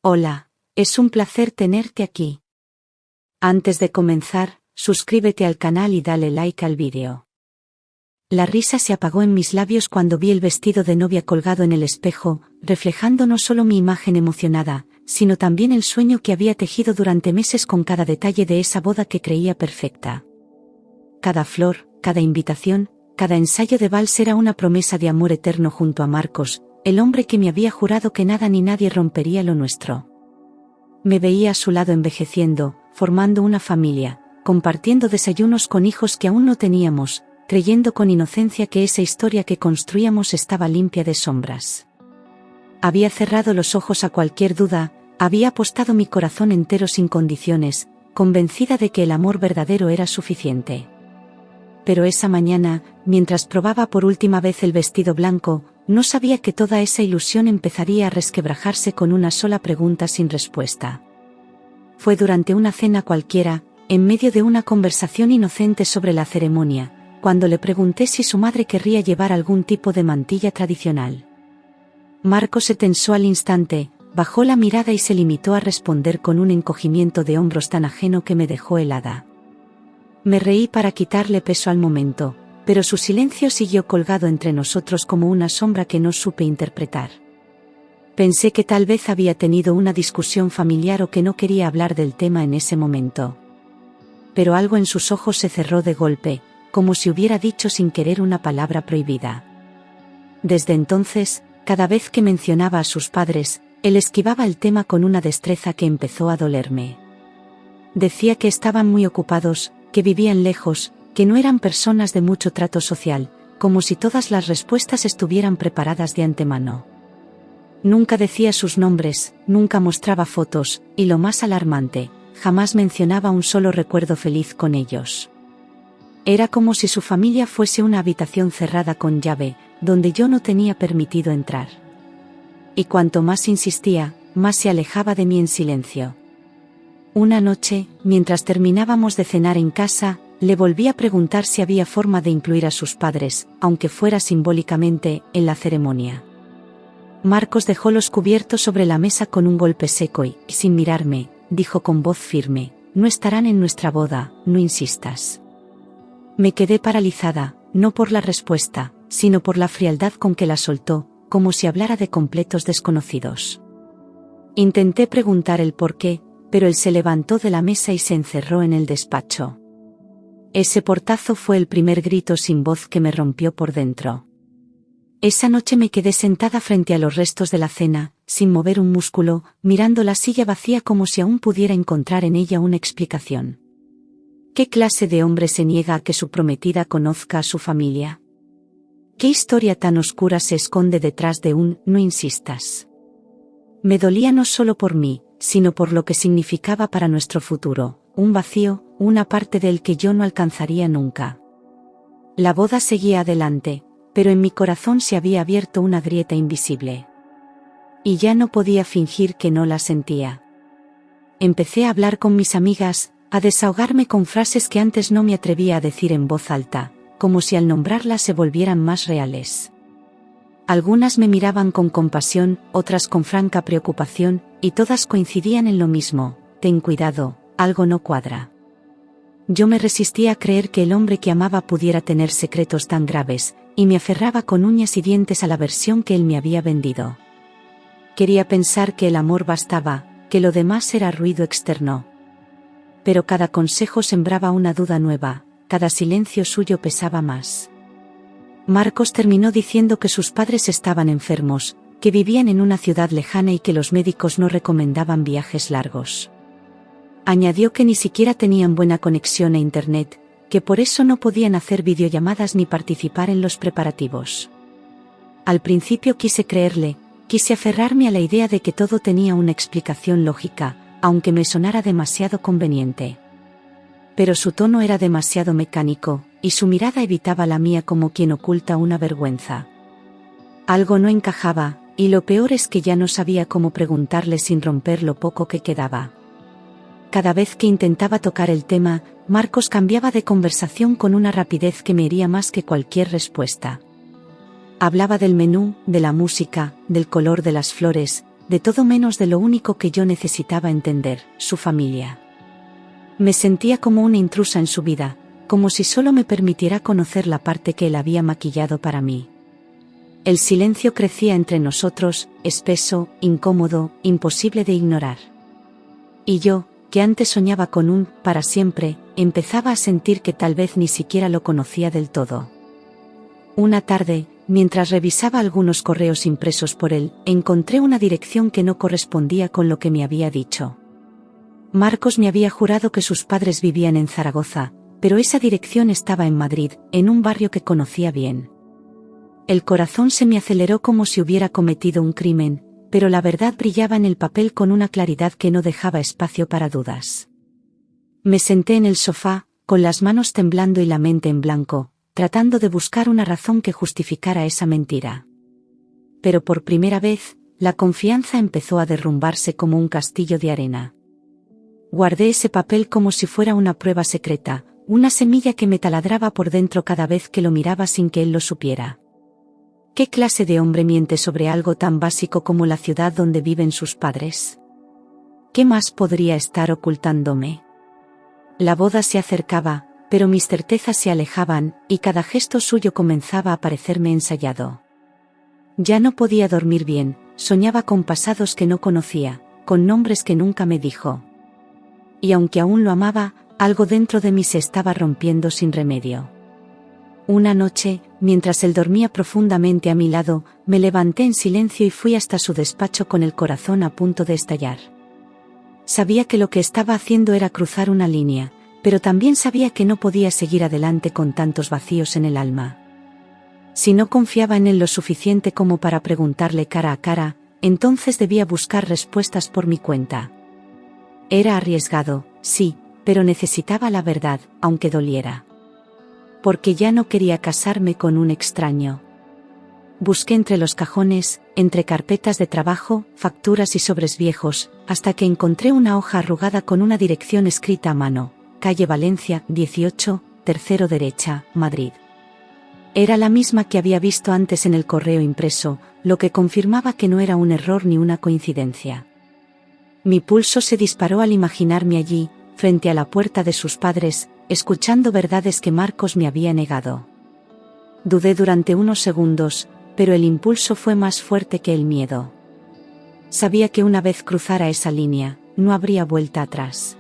Hola, es un placer tenerte aquí. Antes de comenzar, suscríbete al canal y dale like al vídeo. La risa se apagó en mis labios cuando vi el vestido de novia colgado en el espejo, reflejando no solo mi imagen emocionada, sino también el sueño que había tejido durante meses con cada detalle de esa boda que creía perfecta. Cada flor, cada invitación, cada ensayo de vals era una promesa de amor eterno junto a Marcos, el hombre que me había jurado que nada ni nadie rompería lo nuestro. Me veía a su lado envejeciendo, formando una familia, compartiendo desayunos con hijos que aún no teníamos, creyendo con inocencia que esa historia que construíamos estaba limpia de sombras. Había cerrado los ojos a cualquier duda, había apostado mi corazón entero sin condiciones, convencida de que el amor verdadero era suficiente. Pero esa mañana, mientras probaba por última vez el vestido blanco, no sabía que toda esa ilusión empezaría a resquebrajarse con una sola pregunta sin respuesta. Fue durante una cena cualquiera, en medio de una conversación inocente sobre la ceremonia, cuando le pregunté si su madre querría llevar algún tipo de mantilla tradicional. Marcos se tensó al instante, bajó la mirada y se limitó a responder con un encogimiento de hombros tan ajeno que me dejó helada. Me reí para quitarle peso al momento, pero su silencio siguió colgado entre nosotros como una sombra que no supe interpretar. Pensé que tal vez había tenido una discusión familiar o que no quería hablar del tema en ese momento. Pero algo en sus ojos se cerró de golpe, como si hubiera dicho sin querer una palabra prohibida. Desde entonces, cada vez que mencionaba a sus padres, él esquivaba el tema con una destreza que empezó a dolerme. Decía que estaban muy ocupados, que vivían lejos, que no eran personas de mucho trato social, como si todas las respuestas estuvieran preparadas de antemano. Nunca decía sus nombres, nunca mostraba fotos, y lo más alarmante, jamás mencionaba un solo recuerdo feliz con ellos. Era como si su familia fuese una habitación cerrada con llave, donde yo no tenía permitido entrar. Y cuanto más insistía, más se alejaba de mí en silencio. Una noche, mientras terminábamos de cenar en casa, le volví a preguntar si había forma de incluir a sus padres, aunque fuera simbólicamente, en la ceremonia. Marcos dejó los cubiertos sobre la mesa con un golpe seco y, sin mirarme, dijo con voz firme: «No estarán en nuestra boda, no insistas». Me quedé paralizada, no por la respuesta, sino por la frialdad con que la soltó, como si hablara de completos desconocidos. Intenté preguntar el porqué, pero él se levantó de la mesa y se encerró en el despacho. Ese portazo fue el primer grito sin voz que me rompió por dentro. Esa noche me quedé sentada frente a los restos de la cena, sin mover un músculo, mirando la silla vacía como si aún pudiera encontrar en ella una explicación. ¿Qué clase de hombre se niega a que su prometida conozca a su familia? ¿Qué historia tan oscura se esconde detrás de un «no insistas»? Me dolía no solo por mí, sino por lo que significaba para nuestro futuro, un vacío, una parte del que yo no alcanzaría nunca. La boda seguía adelante, pero en mi corazón se había abierto una grieta invisible. Y ya no podía fingir que no la sentía. Empecé a hablar con mis amigas, a desahogarme con frases que antes no me atrevía a decir en voz alta, como si al nombrarlas se volvieran más reales. Algunas me miraban con compasión, otras con franca preocupación, y todas coincidían en lo mismo: ten cuidado, algo no cuadra. Yo me resistía a creer que el hombre que amaba pudiera tener secretos tan graves, y me aferraba con uñas y dientes a la versión que él me había vendido. Quería pensar que el amor bastaba, que lo demás era ruido externo. Pero cada consejo sembraba una duda nueva, cada silencio suyo pesaba más. Marcos terminó diciendo que sus padres estaban enfermos, que vivían en una ciudad lejana y que los médicos no recomendaban viajes largos. Añadió que ni siquiera tenían buena conexión a internet, que por eso no podían hacer videollamadas ni participar en los preparativos. Al principio quise creerle, quise aferrarme a la idea de que todo tenía una explicación lógica, aunque me sonara demasiado conveniente. Pero su tono era demasiado mecánico, y su mirada evitaba la mía como quien oculta una vergüenza. Algo no encajaba, y lo peor es que ya no sabía cómo preguntarle sin romper lo poco que quedaba. Cada vez que intentaba tocar el tema, Marcos cambiaba de conversación con una rapidez que me hería más que cualquier respuesta. Hablaba del menú, de la música, del color de las flores, de todo menos de lo único que yo necesitaba entender, su familia. Me sentía como una intrusa en su vida, como si solo me permitiera conocer la parte que él había maquillado para mí. El silencio crecía entre nosotros, espeso, incómodo, imposible de ignorar. Y yo, que antes soñaba con un para siempre, empezaba a sentir que tal vez ni siquiera lo conocía del todo. Una tarde, mientras revisaba algunos correos impresos por él, encontré una dirección que no correspondía con lo que me había dicho. Marcos me había jurado que sus padres vivían en Zaragoza, pero esa dirección estaba en Madrid, en un barrio que conocía bien. El corazón se me aceleró como si hubiera cometido un crimen, pero la verdad brillaba en el papel con una claridad que no dejaba espacio para dudas. Me senté en el sofá, con las manos temblando y la mente en blanco, tratando de buscar una razón que justificara esa mentira. Pero por primera vez, la confianza empezó a derrumbarse como un castillo de arena. Guardé ese papel como si fuera una prueba secreta, una semilla que me taladraba por dentro cada vez que lo miraba sin que él lo supiera. ¿Qué clase de hombre miente sobre algo tan básico como la ciudad donde viven sus padres? ¿Qué más podría estar ocultándome? La boda se acercaba, pero mis certezas se alejaban, y cada gesto suyo comenzaba a parecerme ensayado. Ya no podía dormir bien, soñaba con pasados que no conocía, con nombres que nunca me dijo. Y aunque aún lo amaba, algo dentro de mí se estaba rompiendo sin remedio. Una noche, mientras él dormía profundamente a mi lado, me levanté en silencio y fui hasta su despacho con el corazón a punto de estallar. Sabía que lo que estaba haciendo era cruzar una línea, pero también sabía que no podía seguir adelante con tantos vacíos en el alma. Si no confiaba en él lo suficiente como para preguntarle cara a cara, entonces debía buscar respuestas por mi cuenta. Era arriesgado, sí, pero necesitaba la verdad, aunque doliera. Porque ya no quería casarme con un extraño. Busqué entre los cajones, entre carpetas de trabajo, facturas y sobres viejos, hasta que encontré una hoja arrugada con una dirección escrita a mano: calle Valencia, 18, tercero derecha, Madrid. Era la misma que había visto antes en el correo impreso, lo que confirmaba que no era un error ni una coincidencia. Mi pulso se disparó al imaginarme allí, frente a la puerta de sus padres, escuchando verdades que Marcos me había negado. Dudé durante unos segundos, pero el impulso fue más fuerte que el miedo. Sabía que una vez cruzara esa línea, no habría vuelta atrás.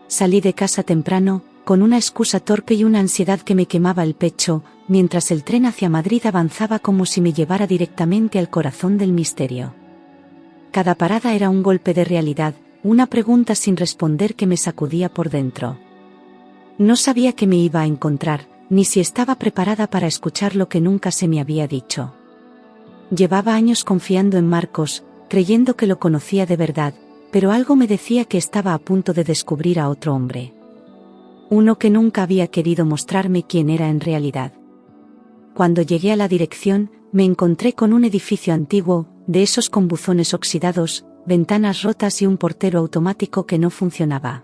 Salí de casa temprano, con una excusa torpe y una ansiedad que me quemaba el pecho, mientras el tren hacia Madrid avanzaba como si me llevara directamente al corazón del misterio. Cada parada era un golpe de realidad, una pregunta sin responder que me sacudía por dentro. No sabía qué me iba a encontrar, ni si estaba preparada para escuchar lo que nunca se me había dicho. Llevaba años confiando en Marcos, creyendo que lo conocía de verdad, pero algo me decía que estaba a punto de descubrir a otro hombre. Uno que nunca había querido mostrarme quién era en realidad. Cuando llegué a la dirección, me encontré con un edificio antiguo, de esos con buzones oxidados, ventanas rotas y un portero automático que no funcionaba.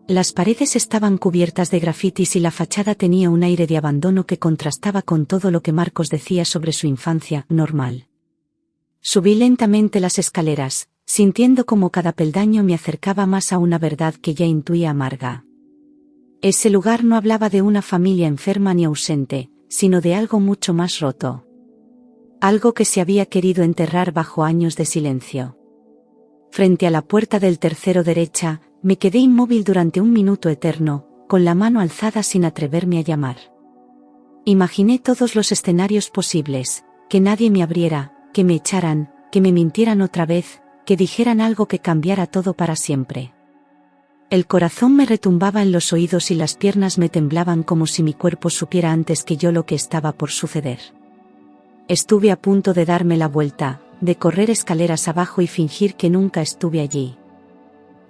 Las paredes estaban cubiertas de grafitis y la fachada tenía un aire de abandono que contrastaba con todo lo que Marcos decía sobre su infancia normal. Subí lentamente las escaleras, sintiendo como cada peldaño me acercaba más a una verdad que ya intuía amarga. Ese lugar no hablaba de una familia enferma ni ausente, sino de algo mucho más roto. Algo que se había querido enterrar bajo años de silencio. Frente a la puerta del tercero derecha, me quedé inmóvil durante un minuto eterno, con la mano alzada sin atreverme a llamar. Imaginé todos los escenarios posibles: que nadie me abriera, que me echaran, que me mintieran otra vez, que dijeran algo que cambiara todo para siempre. El corazón me retumbaba en los oídos y las piernas me temblaban como si mi cuerpo supiera antes que yo lo que estaba por suceder. Estuve a punto de darme la vuelta, de correr escaleras abajo y fingir que nunca estuve allí.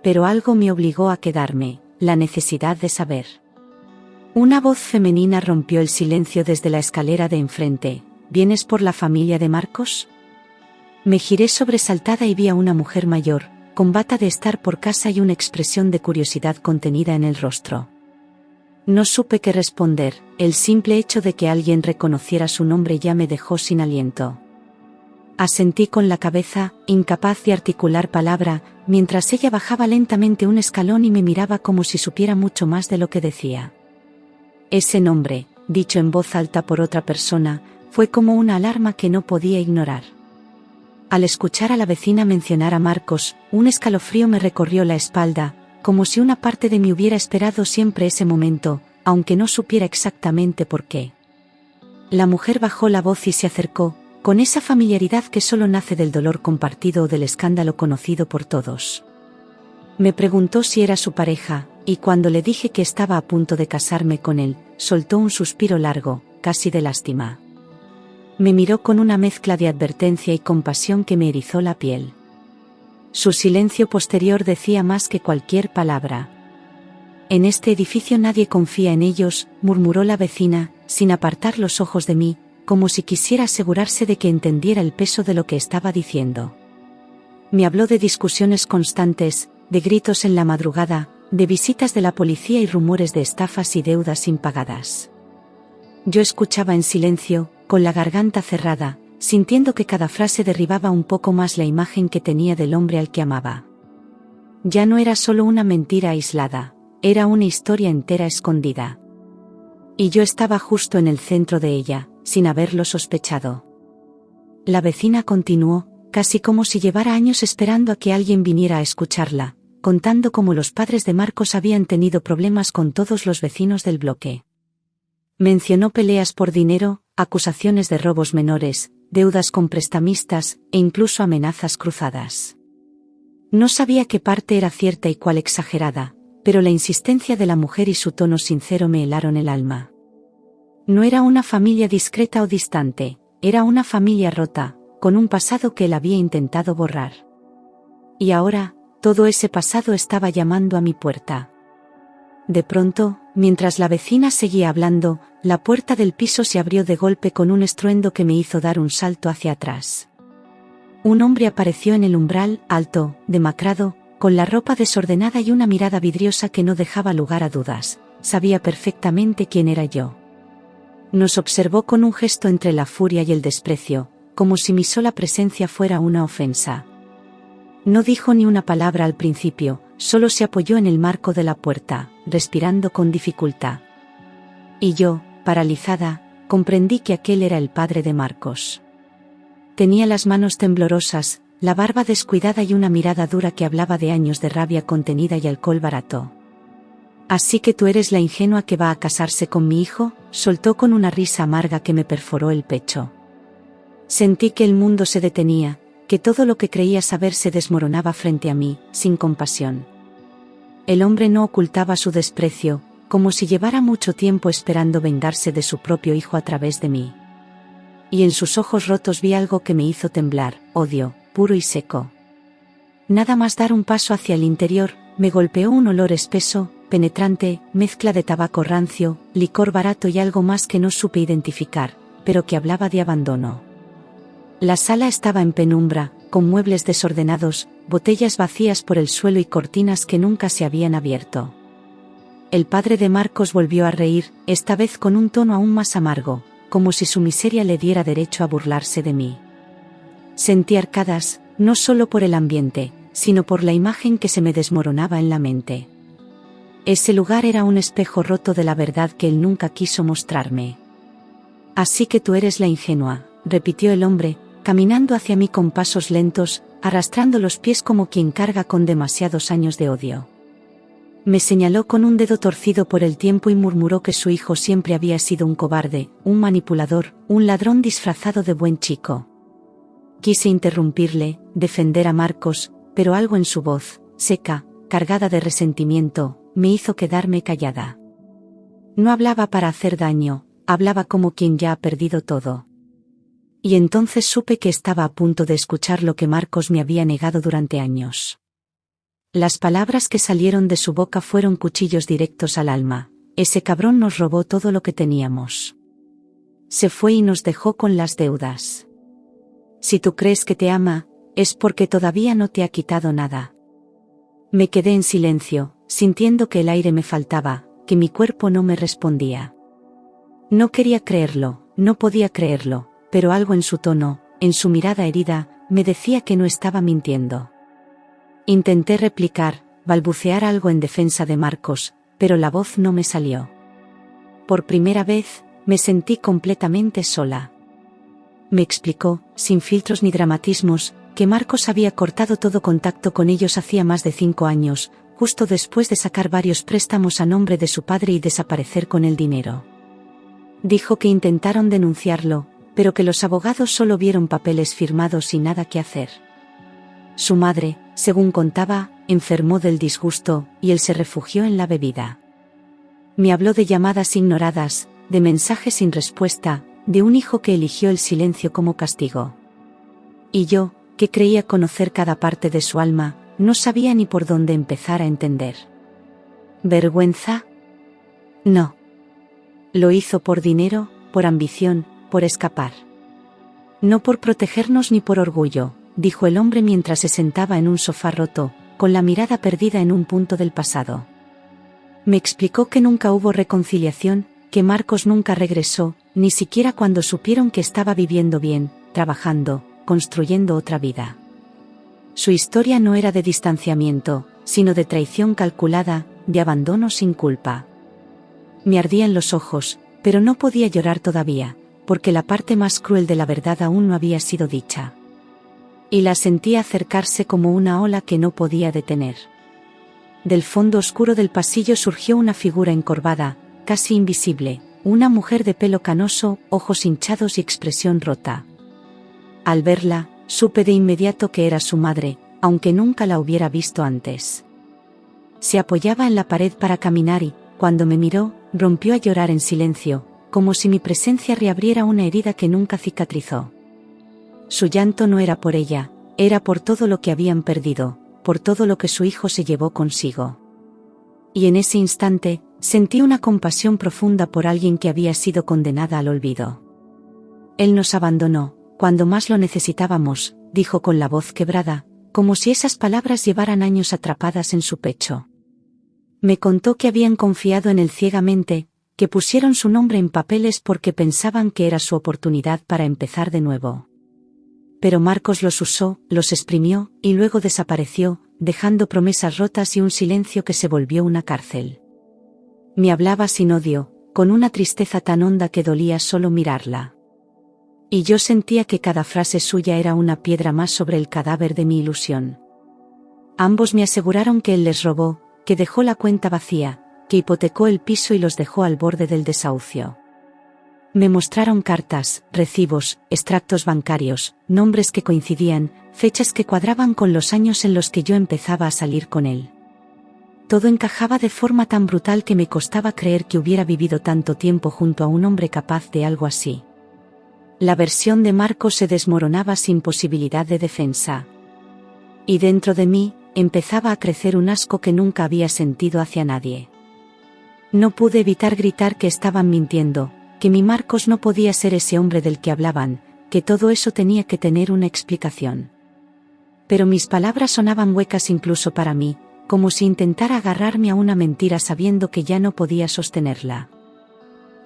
Pero algo me obligó a quedarme, la necesidad de saber. Una voz femenina rompió el silencio desde la escalera de enfrente: ¿vienes por la familia de Marcos? Me giré sobresaltada y vi a una mujer mayor, con bata de estar por casa y una expresión de curiosidad contenida en el rostro. No supe qué responder, el simple hecho de que alguien reconociera su nombre ya me dejó sin aliento. Asentí con la cabeza, incapaz de articular palabra, mientras ella bajaba lentamente un escalón y me miraba como si supiera mucho más de lo que decía. Ese nombre, dicho en voz alta por otra persona, fue como una alarma que no podía ignorar. Al escuchar a la vecina mencionar a Marcos, un escalofrío me recorrió la espalda, como si una parte de mí hubiera esperado siempre ese momento, aunque no supiera exactamente por qué. La mujer bajó la voz y se acercó, con esa familiaridad que solo nace del dolor compartido o del escándalo conocido por todos. Me preguntó si era su pareja, y cuando le dije que estaba a punto de casarme con él, soltó un suspiro largo, casi de lástima. Me miró con una mezcla de advertencia y compasión que me erizó la piel. Su silencio posterior decía más que cualquier palabra. En este edificio nadie confía en ellos, murmuró la vecina, sin apartar los ojos de mí, como si quisiera asegurarse de que entendiera el peso de lo que estaba diciendo. Me habló de discusiones constantes, de gritos en la madrugada, de visitas de la policía y rumores de estafas y deudas impagadas. Yo escuchaba en silencio, con la garganta cerrada, sintiendo que cada frase derribaba un poco más la imagen que tenía del hombre al que amaba. Ya no era solo una mentira aislada, era una historia entera escondida. Y yo estaba justo en el centro de ella, sin haberlo sospechado. La vecina continuó, casi como si llevara años esperando a que alguien viniera a escucharla, contando cómo los padres de Marcos habían tenido problemas con todos los vecinos del bloque. Mencionó peleas por dinero, acusaciones de robos menores, deudas con prestamistas, e incluso amenazas cruzadas. No sabía qué parte era cierta y cuál exagerada, pero la insistencia de la mujer y su tono sincero me helaron el alma. No era una familia discreta o distante, era una familia rota, con un pasado que él había intentado borrar. Y ahora, todo ese pasado estaba llamando a mi puerta. De pronto, mientras la vecina seguía hablando, la puerta del piso se abrió de golpe con un estruendo que me hizo dar un salto hacia atrás. Un hombre apareció en el umbral, alto, demacrado, con la ropa desordenada y una mirada vidriosa que no dejaba lugar a dudas. Sabía perfectamente quién era yo. Nos observó con un gesto entre la furia y el desprecio, como si mi sola presencia fuera una ofensa. No dijo ni una palabra al principio, solo se apoyó en el marco de la puerta, respirando con dificultad. Y yo, paralizada, comprendí que aquel era el padre de Marcos. Tenía las manos temblorosas, la barba descuidada y una mirada dura que hablaba de años de rabia contenida y alcohol barato. «¿Así que tú eres la ingenua que va a casarse con mi hijo?», soltó con una risa amarga que me perforó el pecho. Sentí que el mundo se detenía, que todo lo que creía saber se desmoronaba frente a mí, sin compasión. El hombre no ocultaba su desprecio, como si llevara mucho tiempo esperando vengarse de su propio hijo a través de mí. Y en sus ojos rotos vi algo que me hizo temblar, odio, puro y seco. Nada más dar un paso hacia el interior, me golpeó un olor espeso, penetrante, mezcla de tabaco rancio, licor barato y algo más que no supe identificar, pero que hablaba de abandono. La sala estaba en penumbra, con muebles desordenados, botellas vacías por el suelo y cortinas que nunca se habían abierto. El padre de Marcos volvió a reír, esta vez con un tono aún más amargo, como si su miseria le diera derecho a burlarse de mí. Sentí arcadas, no solo por el ambiente, sino por la imagen que se me desmoronaba en la mente. Ese lugar era un espejo roto de la verdad que él nunca quiso mostrarme. «Así que tú eres la ingenua», repitió el hombre, caminando hacia mí con pasos lentos, arrastrando los pies como quien carga con demasiados años de odio. Me señaló con un dedo torcido por el tiempo y murmuró que su hijo siempre había sido un cobarde, un manipulador, un ladrón disfrazado de buen chico. Quise interrumpirle, defender a Marcos, pero algo en su voz, seca, cargada de resentimiento, me hizo quedarme callada. No hablaba para hacer daño, hablaba como quien ya ha perdido todo. Y entonces supe que estaba a punto de escuchar lo que Marcos me había negado durante años. Las palabras que salieron de su boca fueron cuchillos directos al alma. Ese cabrón nos robó todo lo que teníamos. Se fue y nos dejó con las deudas. Si tú crees que te ama, es porque todavía no te ha quitado nada. Me quedé en silencio, sintiendo que el aire me faltaba, que mi cuerpo no me respondía. No quería creerlo, no podía creerlo, pero algo en su tono, en su mirada herida, me decía que no estaba mintiendo. Intenté replicar, balbucear algo en defensa de Marcos, pero la voz no me salió. Por primera vez, me sentí completamente sola. Me explicó, sin filtros ni dramatismos, que Marcos había cortado todo contacto con ellos hacía más de 5 años, justo después de sacar varios préstamos a nombre de su padre y desaparecer con el dinero. Dijo que intentaron denunciarlo, pero que los abogados solo vieron papeles firmados y nada que hacer. Su madre, según contaba, enfermó del disgusto, y él se refugió en la bebida. Me habló de llamadas ignoradas, de mensajes sin respuesta, de un hijo que eligió el silencio como castigo. Y yo, que creía conocer cada parte de su alma, no sabía ni por dónde empezar a entender. ¿Vergüenza? No. Lo hizo por dinero, por ambición, por escapar. No por protegernos ni por orgullo, dijo el hombre mientras se sentaba en un sofá roto, con la mirada perdida en un punto del pasado. Me explicó que nunca hubo reconciliación, que Marcos nunca regresó, ni siquiera cuando supieron que estaba viviendo bien, trabajando, construyendo otra vida. Su historia no era de distanciamiento, sino de traición calculada, de abandono sin culpa. Me ardían los ojos, pero no podía llorar todavía, porque la parte más cruel de la verdad aún no había sido dicha. Y la sentía acercarse como una ola que no podía detener. Del fondo oscuro del pasillo surgió una figura encorvada, casi invisible, una mujer de pelo canoso, ojos hinchados y expresión rota. Al verla, supe de inmediato que era su madre, aunque nunca la hubiera visto antes. Se apoyaba en la pared para caminar y, cuando me miró, rompió a llorar en silencio, como si mi presencia reabriera una herida que nunca cicatrizó. Su llanto no era por ella, era por todo lo que habían perdido, por todo lo que su hijo se llevó consigo. Y en ese instante, sentí una compasión profunda por alguien que había sido condenada al olvido. Él nos abandonó, cuando más lo necesitábamos, dijo con la voz quebrada, como si esas palabras llevaran años atrapadas en su pecho. Me contó que habían confiado en él ciegamente, que pusieron su nombre en papeles porque pensaban que era su oportunidad para empezar de nuevo. Pero Marcos los usó, los exprimió, y luego desapareció, dejando promesas rotas y un silencio que se volvió una cárcel. Me hablaba sin odio, con una tristeza tan honda que dolía solo mirarla. Y yo sentía que cada frase suya era una piedra más sobre el cadáver de mi ilusión. Ambos me aseguraron que él les robó, que dejó la cuenta vacía, que hipotecó el piso y los dejó al borde del desahucio. Me mostraron cartas, recibos, extractos bancarios, nombres que coincidían, fechas que cuadraban con los años en los que yo empezaba a salir con él. Todo encajaba de forma tan brutal que me costaba creer que hubiera vivido tanto tiempo junto a un hombre capaz de algo así. La versión de Marcos se desmoronaba sin posibilidad de defensa. Y dentro de mí, empezaba a crecer un asco que nunca había sentido hacia nadie. No pude evitar gritar que estaban mintiendo, que mi Marcos no podía ser ese hombre del que hablaban, que todo eso tenía que tener una explicación. Pero mis palabras sonaban huecas incluso para mí, como si intentara agarrarme a una mentira sabiendo que ya no podía sostenerla.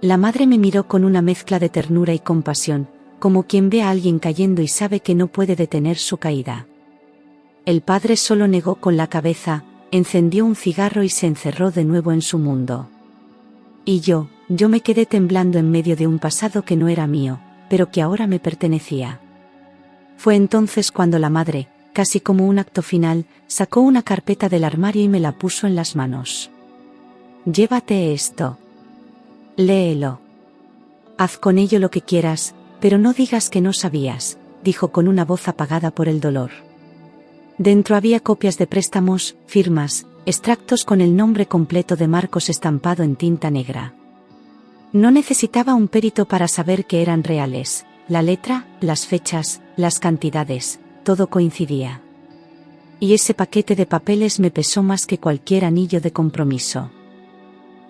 La madre me miró con una mezcla de ternura y compasión, como quien ve a alguien cayendo y sabe que no puede detener su caída. El padre solo negó con la cabeza, encendió un cigarro y se encerró de nuevo en su mundo. Y yo me quedé temblando en medio de un pasado que no era mío, pero que ahora me pertenecía. Fue entonces cuando la madre, casi como un acto final, sacó una carpeta del armario y me la puso en las manos. Llévate esto. Léelo. Haz con ello lo que quieras, pero no digas que no sabías, dijo con una voz apagada por el dolor. Dentro había copias de préstamos, firmas, extractos con el nombre completo de Marcos estampado en tinta negra. No necesitaba un perito para saber que eran reales, la letra, las fechas, las cantidades, todo coincidía. Y ese paquete de papeles me pesó más que cualquier anillo de compromiso.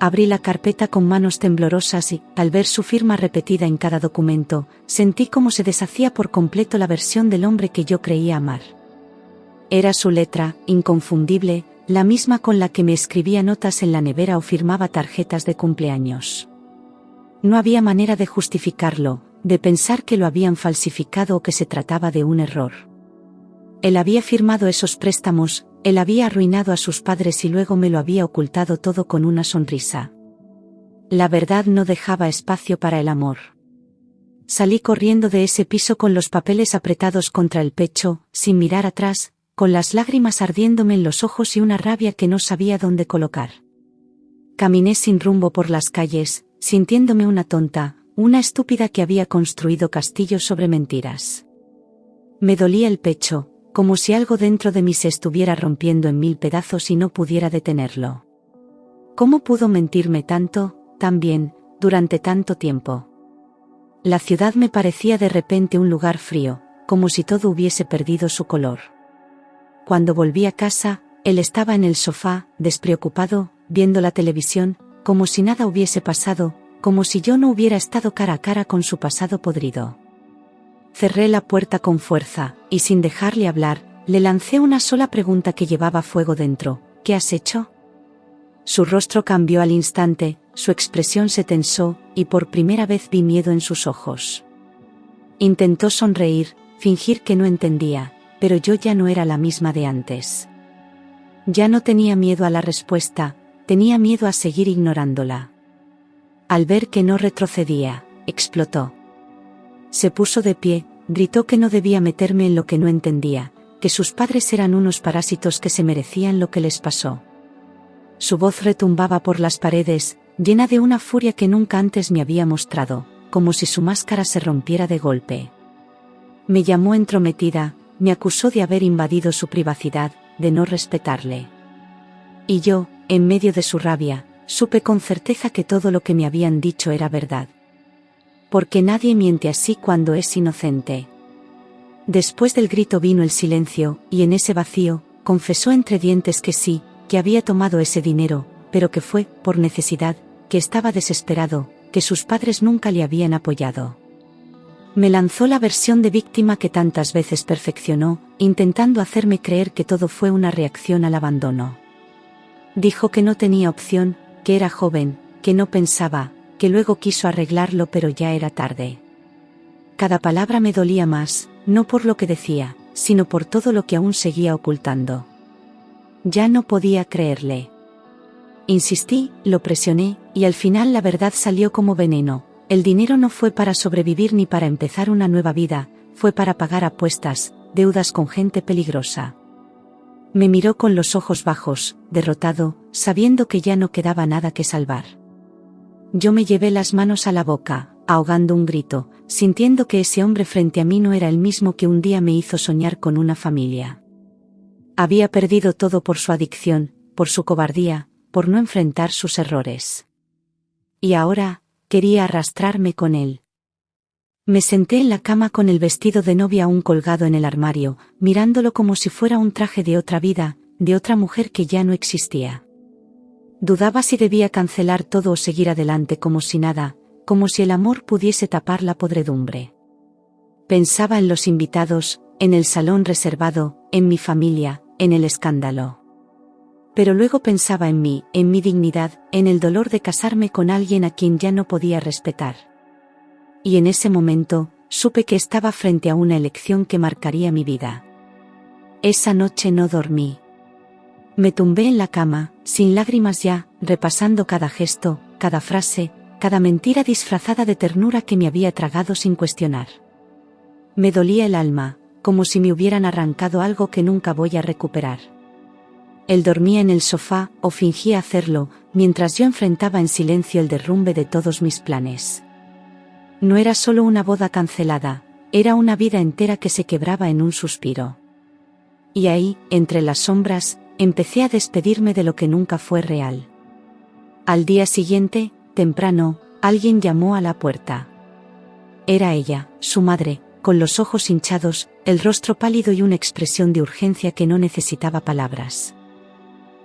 Abrí la carpeta con manos temblorosas y, al ver su firma repetida en cada documento, sentí cómo se deshacía por completo la versión del hombre que yo creía amar. Era su letra, inconfundible, la misma con la que me escribía notas en la nevera o firmaba tarjetas de cumpleaños. No había manera de justificarlo, de pensar que lo habían falsificado o que se trataba de un error. Él había firmado esos préstamos, él había arruinado a sus padres y luego me lo había ocultado todo con una sonrisa. La verdad no dejaba espacio para el amor. Salí corriendo de ese piso con los papeles apretados contra el pecho, sin mirar atrás, con las lágrimas ardiéndome en los ojos y una rabia que no sabía dónde colocar. Caminé sin rumbo por las calles, sintiéndome una tonta, una estúpida que había construido castillos sobre mentiras. Me dolía el pecho, como si algo dentro de mí se estuviera rompiendo en 1000 pedazos y no pudiera detenerlo. ¿Cómo pudo mentirme tanto, tan bien, durante tanto tiempo? La ciudad me parecía de repente un lugar frío, como si todo hubiese perdido su color. Cuando volví a casa, él estaba en el sofá, despreocupado, viendo la televisión, como si nada hubiese pasado, como si yo no hubiera estado cara a cara con su pasado podrido. Cerré la puerta con fuerza, y sin dejarle hablar, le lancé una sola pregunta que llevaba fuego dentro: ¿qué has hecho? Su rostro cambió al instante, su expresión se tensó, y por primera vez vi miedo en sus ojos. Intentó sonreír, fingir que no entendía, pero yo ya no era la misma de antes. Ya no tenía miedo a la respuesta, tenía miedo a seguir ignorándola. Al ver que no retrocedía, explotó. Se puso de pie, gritó que no debía meterme en lo que no entendía, que sus padres eran unos parásitos que se merecían lo que les pasó. Su voz retumbaba por las paredes, llena de una furia que nunca antes me había mostrado, como si su máscara se rompiera de golpe. Me llamó entrometida, me acusó de haber invadido su privacidad, de no respetarle. Y yo, en medio de su rabia, supe con certeza que todo lo que me habían dicho era verdad. Porque nadie miente así cuando es inocente. Después del grito vino el silencio, y en ese vacío, confesó entre dientes que sí, que había tomado ese dinero, pero que fue por necesidad, que estaba desesperado, que sus padres nunca le habían apoyado. Me lanzó la versión de víctima que tantas veces perfeccionó, intentando hacerme creer que todo fue una reacción al abandono. Dijo que no tenía opción, que era joven, que no pensaba, que luego quiso arreglarlo pero ya era tarde. Cada palabra me dolía más, no por lo que decía, sino por todo lo que aún seguía ocultando. Ya no podía creerle. Insistí, lo presioné, y al final la verdad salió como veneno. El dinero no fue para sobrevivir ni para empezar una nueva vida, fue para pagar apuestas, deudas con gente peligrosa. Me miró con los ojos bajos, derrotado, sabiendo que ya no quedaba nada que salvar. Yo me llevé las manos a la boca, ahogando un grito, sintiendo que ese hombre frente a mí no era el mismo que un día me hizo soñar con una familia. Había perdido todo por su adicción, por su cobardía, por no enfrentar sus errores. Y ahora, quería arrastrarme con él. Me senté en la cama con el vestido de novia aún colgado en el armario, mirándolo como si fuera un traje de otra vida, de otra mujer que ya no existía. Dudaba si debía cancelar todo o seguir adelante como si nada, como si el amor pudiese tapar la podredumbre. Pensaba en los invitados, en el salón reservado, en mi familia, en el escándalo. Pero luego pensaba en mí, en mi dignidad, en el dolor de casarme con alguien a quien ya no podía respetar. Y en ese momento, supe que estaba frente a una elección que marcaría mi vida. Esa noche no dormí. Me tumbé en la cama, sin lágrimas ya, repasando cada gesto, cada frase, cada mentira disfrazada de ternura que me había tragado sin cuestionar. Me dolía el alma, como si me hubieran arrancado algo que nunca voy a recuperar. Él dormía en el sofá, o fingía hacerlo, mientras yo enfrentaba en silencio el derrumbe de todos mis planes. No era solo una boda cancelada, era una vida entera que se quebraba en un suspiro. Y ahí, entre las sombras, empecé a despedirme de lo que nunca fue real. Al día siguiente, temprano, alguien llamó a la puerta. Era ella, su madre, con los ojos hinchados, el rostro pálido y una expresión de urgencia que no necesitaba palabras.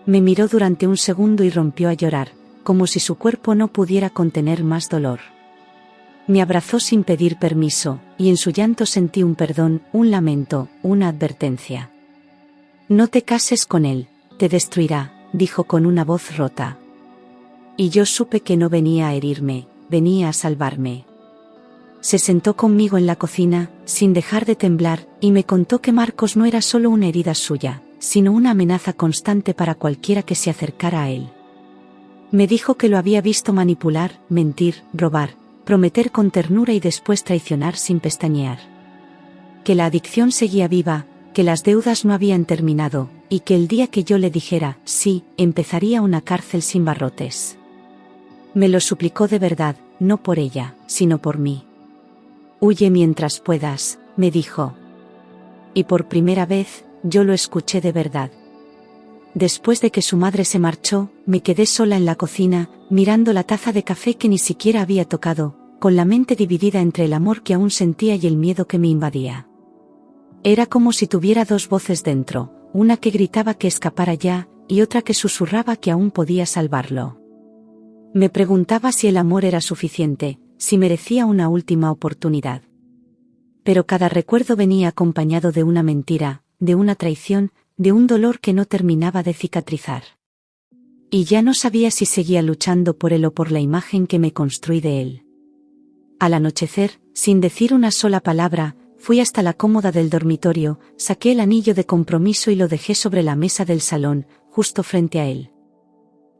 Me miró durante un segundo y rompió a llorar, como si su cuerpo no pudiera contener más dolor. Me abrazó sin pedir permiso, y en su llanto sentí un perdón, un lamento, una advertencia. No te cases con él, te destruirá, dijo con una voz rota. Y yo supe que no venía a herirme, venía a salvarme. se sentó conmigo en la cocina, sin dejar de temblar, y me contó que Marcos no era solo una herida suya, sino una amenaza constante para cualquiera que se acercara a él. Me dijo que lo había visto manipular, mentir, robar, prometer con ternura y después traicionar sin pestañear. Que la adicción seguía viva, que las deudas no habían terminado, y que el día que yo le dijera sí, empezaría una cárcel sin barrotes. Me lo suplicó de verdad, no por ella, sino por mí. Huye mientras puedas, me dijo. Y por primera vez, yo lo escuché de verdad. Después de que su madre se marchó, me quedé sola en la cocina, mirando la taza de café que ni siquiera había tocado, con la mente dividida entre el amor que aún sentía y el miedo que me invadía. Era como si tuviera dos voces dentro, una que gritaba que escapara ya, y otra que susurraba que aún podía salvarlo. Me preguntaba si el amor era suficiente, si merecía una última oportunidad. Pero cada recuerdo venía acompañado de una mentira, de una traición, de un dolor que no terminaba de cicatrizar. Y ya no sabía si seguía luchando por él o por la imagen que me construí de él. Al anochecer, sin decir una sola palabra, fui hasta la cómoda del dormitorio, saqué el anillo de compromiso y lo dejé sobre la mesa del salón, justo frente a él.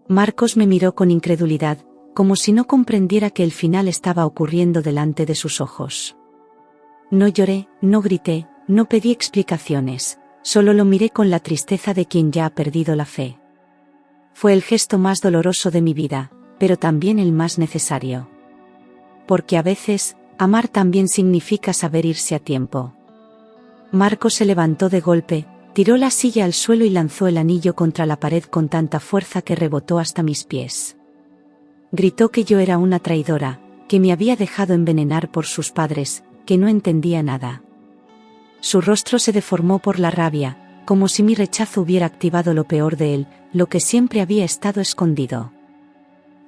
Marcos me miró con incredulidad, como si no comprendiera que el final estaba ocurriendo delante de sus ojos. No lloré, no grité, no pedí explicaciones, solo lo miré con la tristeza de quien ya ha perdido la fe. Fue el gesto más doloroso de mi vida, pero también el más necesario. Porque a veces, amar también significa saber irse a tiempo. Marcos se levantó de golpe, tiró la silla al suelo y lanzó el anillo contra la pared con tanta fuerza que rebotó hasta mis pies. Gritó que yo era una traidora, que me había dejado envenenar por sus padres, que no entendía nada. Su rostro se deformó por la rabia, como si mi rechazo hubiera activado lo peor de él, lo que siempre había estado escondido.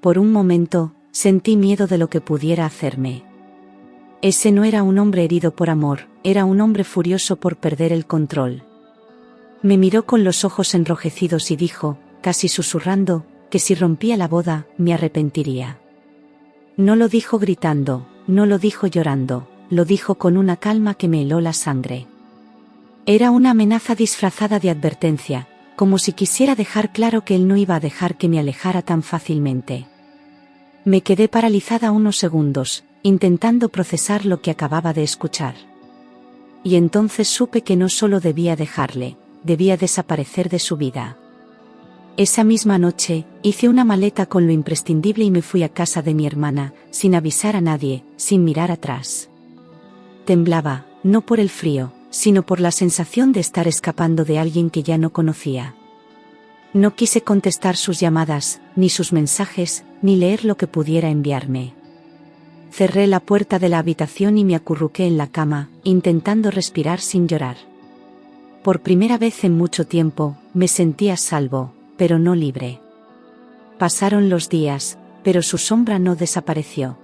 Por un momento, sentí miedo de lo que pudiera hacerme. Ese no era un hombre herido por amor, era un hombre furioso por perder el control. Me miró con los ojos enrojecidos y dijo, casi susurrando, que si rompía la boda, me arrepentiría. No lo dijo gritando, no lo dijo llorando, lo dijo con una calma que me heló la sangre. Era una amenaza disfrazada de advertencia, como si quisiera dejar claro que él no iba a dejar que me alejara tan fácilmente. Me quedé paralizada unos segundos, intentando procesar lo que acababa de escuchar. Y entonces supe que no solo debía dejarle, debía desaparecer de su vida. Esa misma noche, hice una maleta con lo imprescindible y me fui a casa de mi hermana, sin avisar a nadie, sin mirar atrás. Temblaba, no por el frío, sino por la sensación de estar escapando de alguien que ya no conocía. No quise contestar sus llamadas, ni sus mensajes, ni leer lo que pudiera enviarme. Cerré la puerta de la habitación y me acurruqué en la cama, intentando respirar sin llorar. Por primera vez en mucho tiempo, me sentía a salvo, pero no libre. Pasaron los días, pero su sombra no desapareció.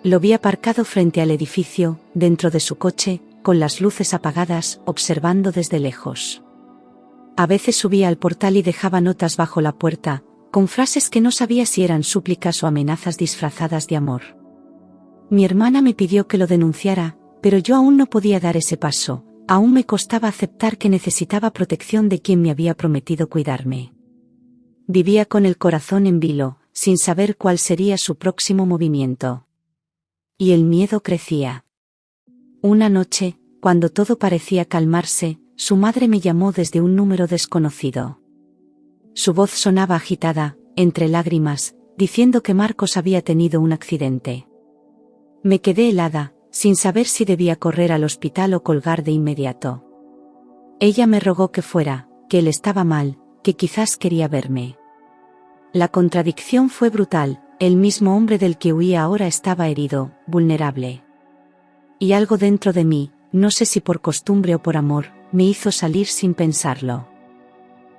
Lo vi aparcado frente al edificio, dentro de su coche, con las luces apagadas, observando desde lejos. A veces subía al portal y dejaba notas bajo la puerta, con frases que no sabía si eran súplicas o amenazas disfrazadas de amor. Mi hermana me pidió que lo denunciara, pero yo aún no podía dar ese paso, aún me costaba aceptar que necesitaba protección de quien me había prometido cuidarme. Vivía con el corazón en vilo, sin saber cuál sería su próximo movimiento. Y el miedo crecía. Una noche, cuando todo parecía calmarse, su madre me llamó desde un número desconocido. Su voz sonaba agitada, entre lágrimas, diciendo que Marcos había tenido un accidente. Me quedé helada, sin saber si debía correr al hospital o colgar de inmediato. Ella me rogó que fuera, que él estaba mal, que quizás quería verme. La contradicción fue brutal, el mismo hombre del que huía ahora estaba herido, vulnerable. Y algo dentro de mí, no sé si por costumbre o por amor, me hizo salir sin pensarlo.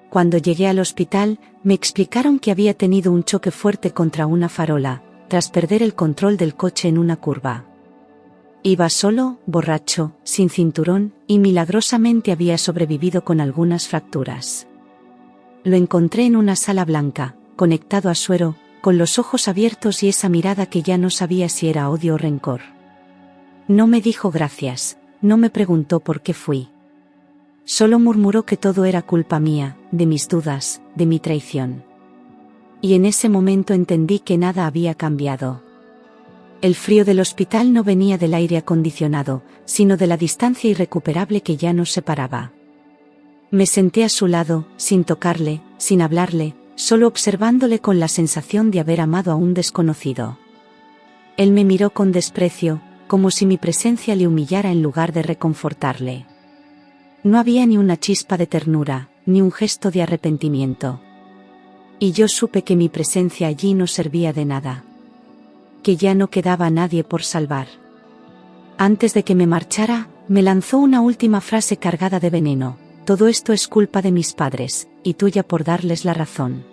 Cuando llegué al hospital, me explicaron que había tenido un choque fuerte contra una farola, tras perder el control del coche en una curva. Iba solo, borracho, sin cinturón, y milagrosamente había sobrevivido con algunas fracturas. Lo encontré en una sala blanca, conectado a suero, con los ojos abiertos y esa mirada que ya no sabía si era odio o rencor. No me dijo gracias, no me preguntó por qué fui. Solo murmuró que todo era culpa mía, de mis dudas, de mi traición. Y en ese momento entendí que nada había cambiado. El frío del hospital no venía del aire acondicionado, sino de la distancia irrecuperable que ya nos separaba. Me senté a su lado, sin tocarle, sin hablarle, solo observándole con la sensación de haber amado a un desconocido. Él me miró con desprecio, como si mi presencia le humillara en lugar de reconfortarle. No había ni una chispa de ternura, ni un gesto de arrepentimiento. Y yo supe que mi presencia allí no servía de nada. Que ya no quedaba nadie por salvar. Antes de que me marchara, me lanzó una última frase cargada de veneno: todo esto es culpa de mis padres, y tuya por darles la razón.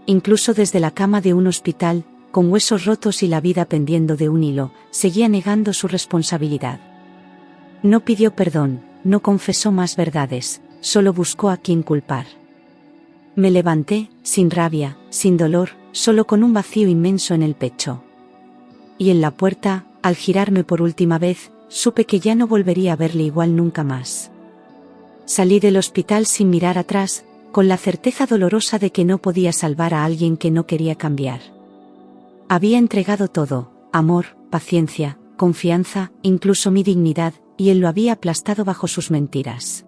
Incluso desde la cama de un hospital, con huesos rotos y la vida pendiendo de un hilo, seguía negando su responsabilidad. No pidió perdón, no confesó más verdades, solo buscó a quien culpar. Me levanté, sin rabia, sin dolor, solo con un vacío inmenso en el pecho. Y en la puerta, al girarme por última vez, supe que ya no volvería a verle igual nunca más. Salí del hospital sin mirar atrás, con la certeza dolorosa de que no podía salvar a alguien que no quería cambiar. Había entregado todo: amor, paciencia, confianza, incluso mi dignidad, y él lo había aplastado bajo sus mentiras.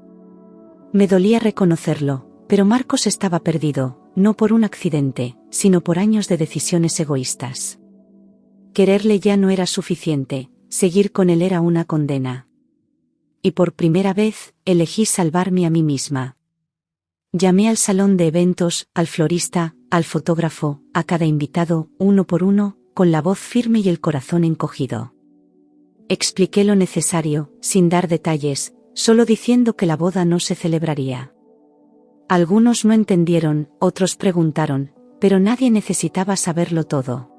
Me dolía reconocerlo, pero Marcos estaba perdido, no por un accidente, sino por años de decisiones egoístas. Quererle ya no era suficiente, seguir con él era una condena. Y por primera vez, elegí salvarme a mí misma. Llamé al salón de eventos, al florista, al fotógrafo, a cada invitado, uno por uno, con la voz firme y el corazón encogido. Expliqué lo necesario, sin dar detalles, solo diciendo que la boda no se celebraría. Algunos no entendieron, otros preguntaron, pero nadie necesitaba saberlo todo.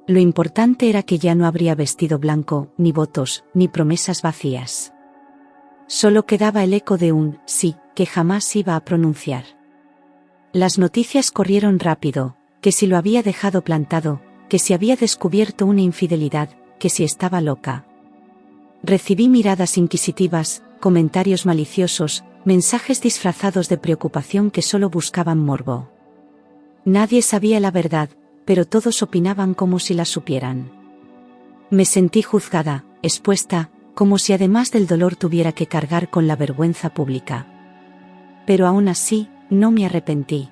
Lo importante era que ya no habría vestido blanco, ni votos, ni promesas vacías. Solo quedaba el eco de un sí, que jamás iba a pronunciar. Las noticias corrieron rápido, que si lo había dejado plantado, que si había descubierto una infidelidad, que si estaba loca. Recibí miradas inquisitivas, comentarios maliciosos, mensajes disfrazados de preocupación que solo buscaban morbo. Nadie sabía la verdad, pero todos opinaban como si la supieran. Me sentí juzgada, expuesta, como si además del dolor tuviera que cargar con la vergüenza pública. Pero aún así, no me arrepentí.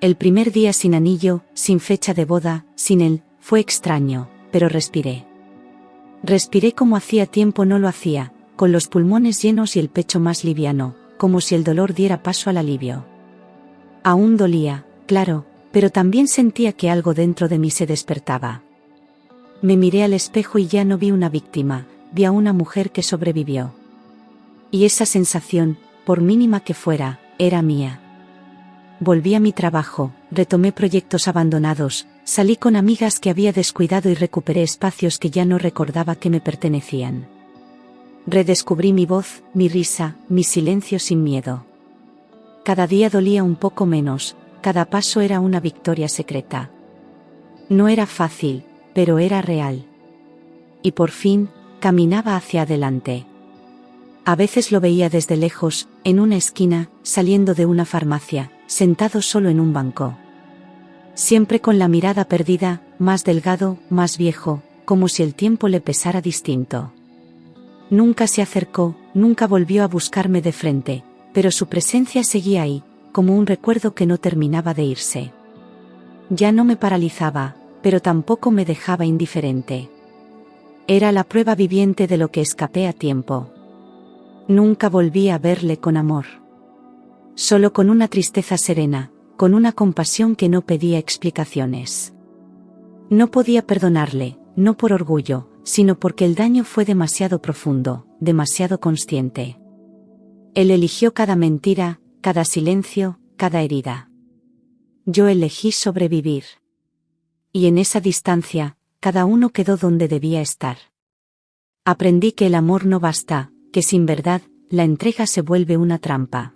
El primer día sin anillo, sin fecha de boda, sin él, fue extraño, pero respiré. Respiré como hacía tiempo no lo hacía, con los pulmones llenos y el pecho más liviano, como si el dolor diera paso al alivio. Aún dolía, claro, pero también sentía que algo dentro de mí se despertaba. Me miré al espejo y ya no vi una víctima, vi a una mujer que sobrevivió. Y esa sensación, por mínima que fuera, era mía. Volví a mi trabajo, retomé proyectos abandonados, salí con amigas que había descuidado y recuperé espacios que ya no recordaba que me pertenecían. Redescubrí mi voz, mi risa, mi silencio sin miedo. Cada día dolía un poco menos, cada paso era una victoria secreta. No era fácil, pero era real. Y por fin, caminaba hacia adelante. A veces lo veía desde lejos, en una esquina, saliendo de una farmacia, sentado solo en un banco. Siempre con la mirada perdida, más delgado, más viejo, como si el tiempo le pesara distinto. Nunca se acercó, nunca volvió a buscarme de frente, pero su presencia seguía ahí, como un recuerdo que no terminaba de irse. Ya no me paralizaba, pero tampoco me dejaba indiferente. Era la prueba viviente de lo que escapé a tiempo. Nunca volví a verle con amor. Solo con una tristeza serena, con una compasión que no pedía explicaciones. No podía perdonarle, no por orgullo, sino porque el daño fue demasiado profundo, demasiado consciente. Él eligió cada mentira, cada silencio, cada herida. Yo elegí sobrevivir. Y en esa distancia, cada uno quedó donde debía estar. Aprendí que el amor no basta, que sin verdad, la entrega se vuelve una trampa.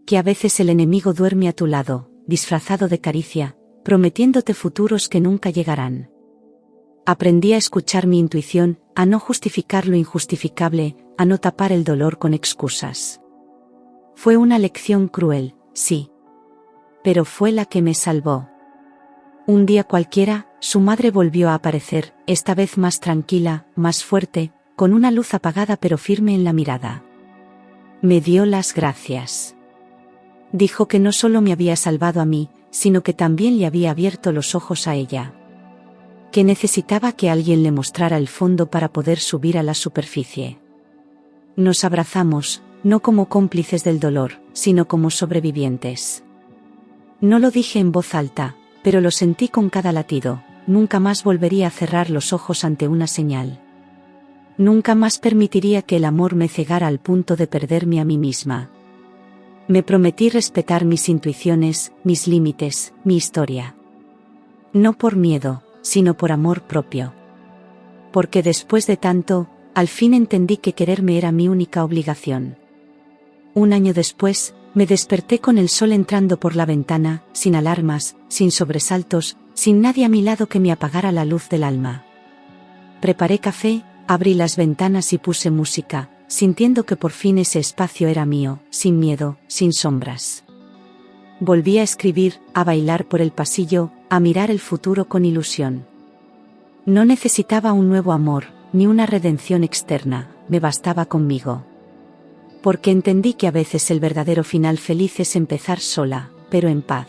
Que a veces el enemigo duerme a tu lado, disfrazado de caricia, prometiéndote futuros que nunca llegarán. Aprendí a escuchar mi intuición, a no justificar lo injustificable, a no tapar el dolor con excusas. Fue una lección cruel, sí. Pero fue la que me salvó. Un día cualquiera, su madre volvió a aparecer, esta vez más tranquila, más fuerte, con una luz apagada pero firme en la mirada. Me dio las gracias. Dijo que no solo me había salvado a mí, sino que también le había abierto los ojos a ella. Que necesitaba que alguien le mostrara el fondo para poder subir a la superficie. Nos abrazamos, no como cómplices del dolor, sino como sobrevivientes. No lo dije en voz alta, pero lo sentí con cada latido. Nunca más volvería a cerrar los ojos ante una señal. Nunca más permitiría que el amor me cegara al punto de perderme a mí misma. Me prometí respetar mis intuiciones, mis límites, mi historia. No por miedo, sino por amor propio. Porque después de tanto, al fin entendí que quererme era mi única obligación. Un año después, me desperté con el sol entrando por la ventana, sin alarmas, sin sobresaltos, sin nadie a mi lado que me apagara la luz del alma. Preparé café, abrí las ventanas y puse música, sintiendo que por fin ese espacio era mío, sin miedo, sin sombras. Volví a escribir, a bailar por el pasillo, a mirar el futuro con ilusión. No necesitaba un nuevo amor, ni una redención externa, me bastaba conmigo. Porque entendí que a veces el verdadero final feliz es empezar sola, pero en paz.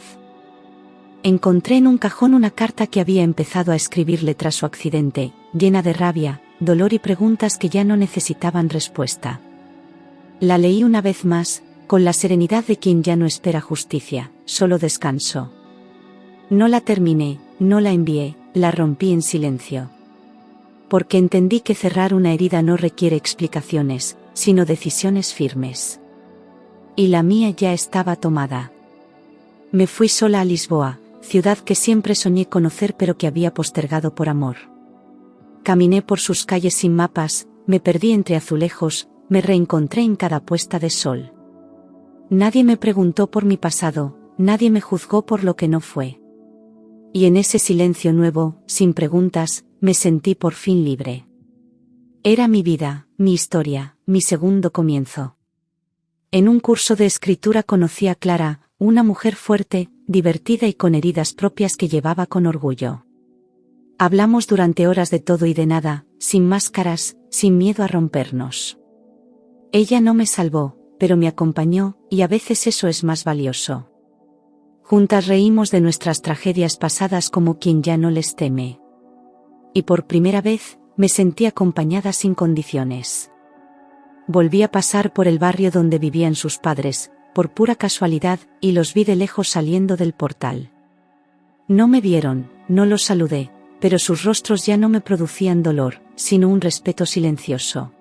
Encontré en un cajón una carta que había empezado a escribirle tras su accidente, llena de rabia, dolor y preguntas que ya no necesitaban respuesta. La leí una vez más, con la serenidad de quien ya no espera justicia, solo descanso. No la terminé, no la envié, la rompí en silencio. Porque entendí que cerrar una herida no requiere explicaciones, sino decisiones firmes. Y la mía ya estaba tomada. Me fui sola a Lisboa, ciudad que siempre soñé conocer pero que había postergado por amor. Caminé por sus calles sin mapas, me perdí entre azulejos, me reencontré en cada puesta de sol. Nadie me preguntó por mi pasado, nadie me juzgó por lo que no fue. Y en ese silencio nuevo, sin preguntas, me sentí por fin libre. Era mi vida, mi historia, mi segundo comienzo. En un curso de escritura conocí a Clara, una mujer fuerte, divertida y con heridas propias que llevaba con orgullo. Hablamos durante horas de todo y de nada, sin máscaras, sin miedo a rompernos. Ella no me salvó, pero me acompañó, y a veces eso es más valioso. Juntas reímos de nuestras tragedias pasadas como quien ya no les teme. Y por primera vez, me sentí acompañada sin condiciones. Volví a pasar por el barrio donde vivían sus padres, por pura casualidad, y los vi de lejos saliendo del portal. No me vieron, no los saludé, pero sus rostros ya no me producían dolor, sino un respeto silencioso.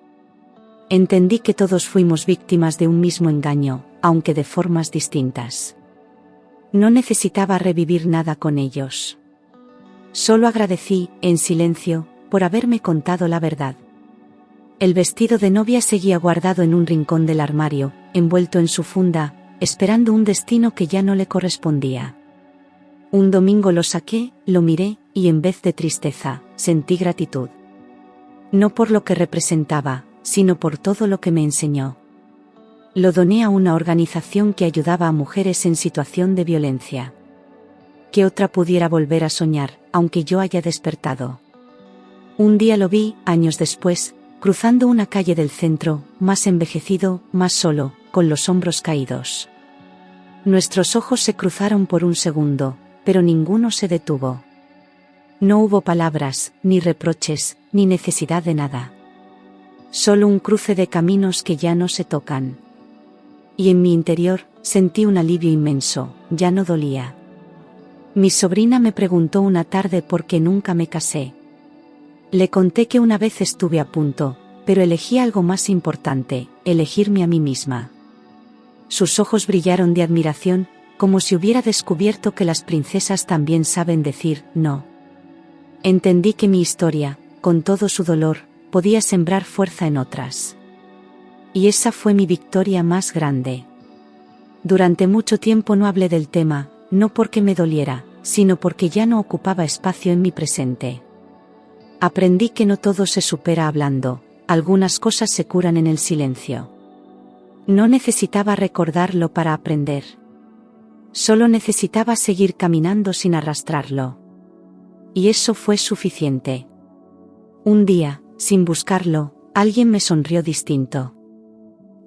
Entendí que todos fuimos víctimas de un mismo engaño, aunque de formas distintas. No necesitaba revivir nada con ellos. Solo agradecí, en silencio, por haberme contado la verdad. El vestido de novia seguía guardado en un rincón del armario, envuelto en su funda, esperando un destino que ya no le correspondía. Un domingo lo saqué, lo miré, y en vez de tristeza, sentí gratitud. No por lo que representaba, sino por todo lo que me enseñó. Lo doné a una organización que ayudaba a mujeres en situación de violencia. Que otra pudiera volver a soñar, aunque yo haya despertado. Un día lo vi, años después, cruzando una calle del centro, más envejecido, más solo, con los hombros caídos. Nuestros ojos se cruzaron por un segundo, pero ninguno se detuvo. No hubo palabras, ni reproches, ni necesidad de nada. Solo un cruce de caminos que ya no se tocan. Y en mi interior, sentí un alivio inmenso, ya no dolía. Mi sobrina me preguntó una tarde por qué nunca me casé. Le conté que una vez estuve a punto, pero elegí algo más importante, elegirme a mí misma. Sus ojos brillaron de admiración, como si hubiera descubierto que las princesas también saben decir no. Entendí que mi historia, con todo su dolor, podía sembrar fuerza en otras. Y esa fue mi victoria más grande. Durante mucho tiempo no hablé del tema, no porque me doliera, sino porque ya no ocupaba espacio en mi presente. Aprendí que no todo se supera hablando, algunas cosas se curan en el silencio. No necesitaba recordarlo para aprender. Solo necesitaba seguir caminando sin arrastrarlo. Y eso fue suficiente. Un día, sin buscarlo, alguien me sonrió distinto.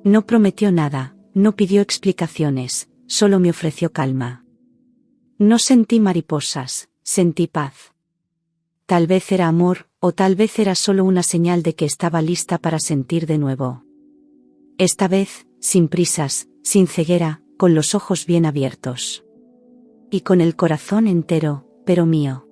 No prometió nada, no pidió explicaciones, solo me ofreció calma. No sentí mariposas, sentí paz. Tal vez era amor, o tal vez era solo una señal de que estaba lista para sentir de nuevo. Esta vez, sin prisas, sin ceguera, con los ojos bien abiertos. Y con el corazón entero, pero mío.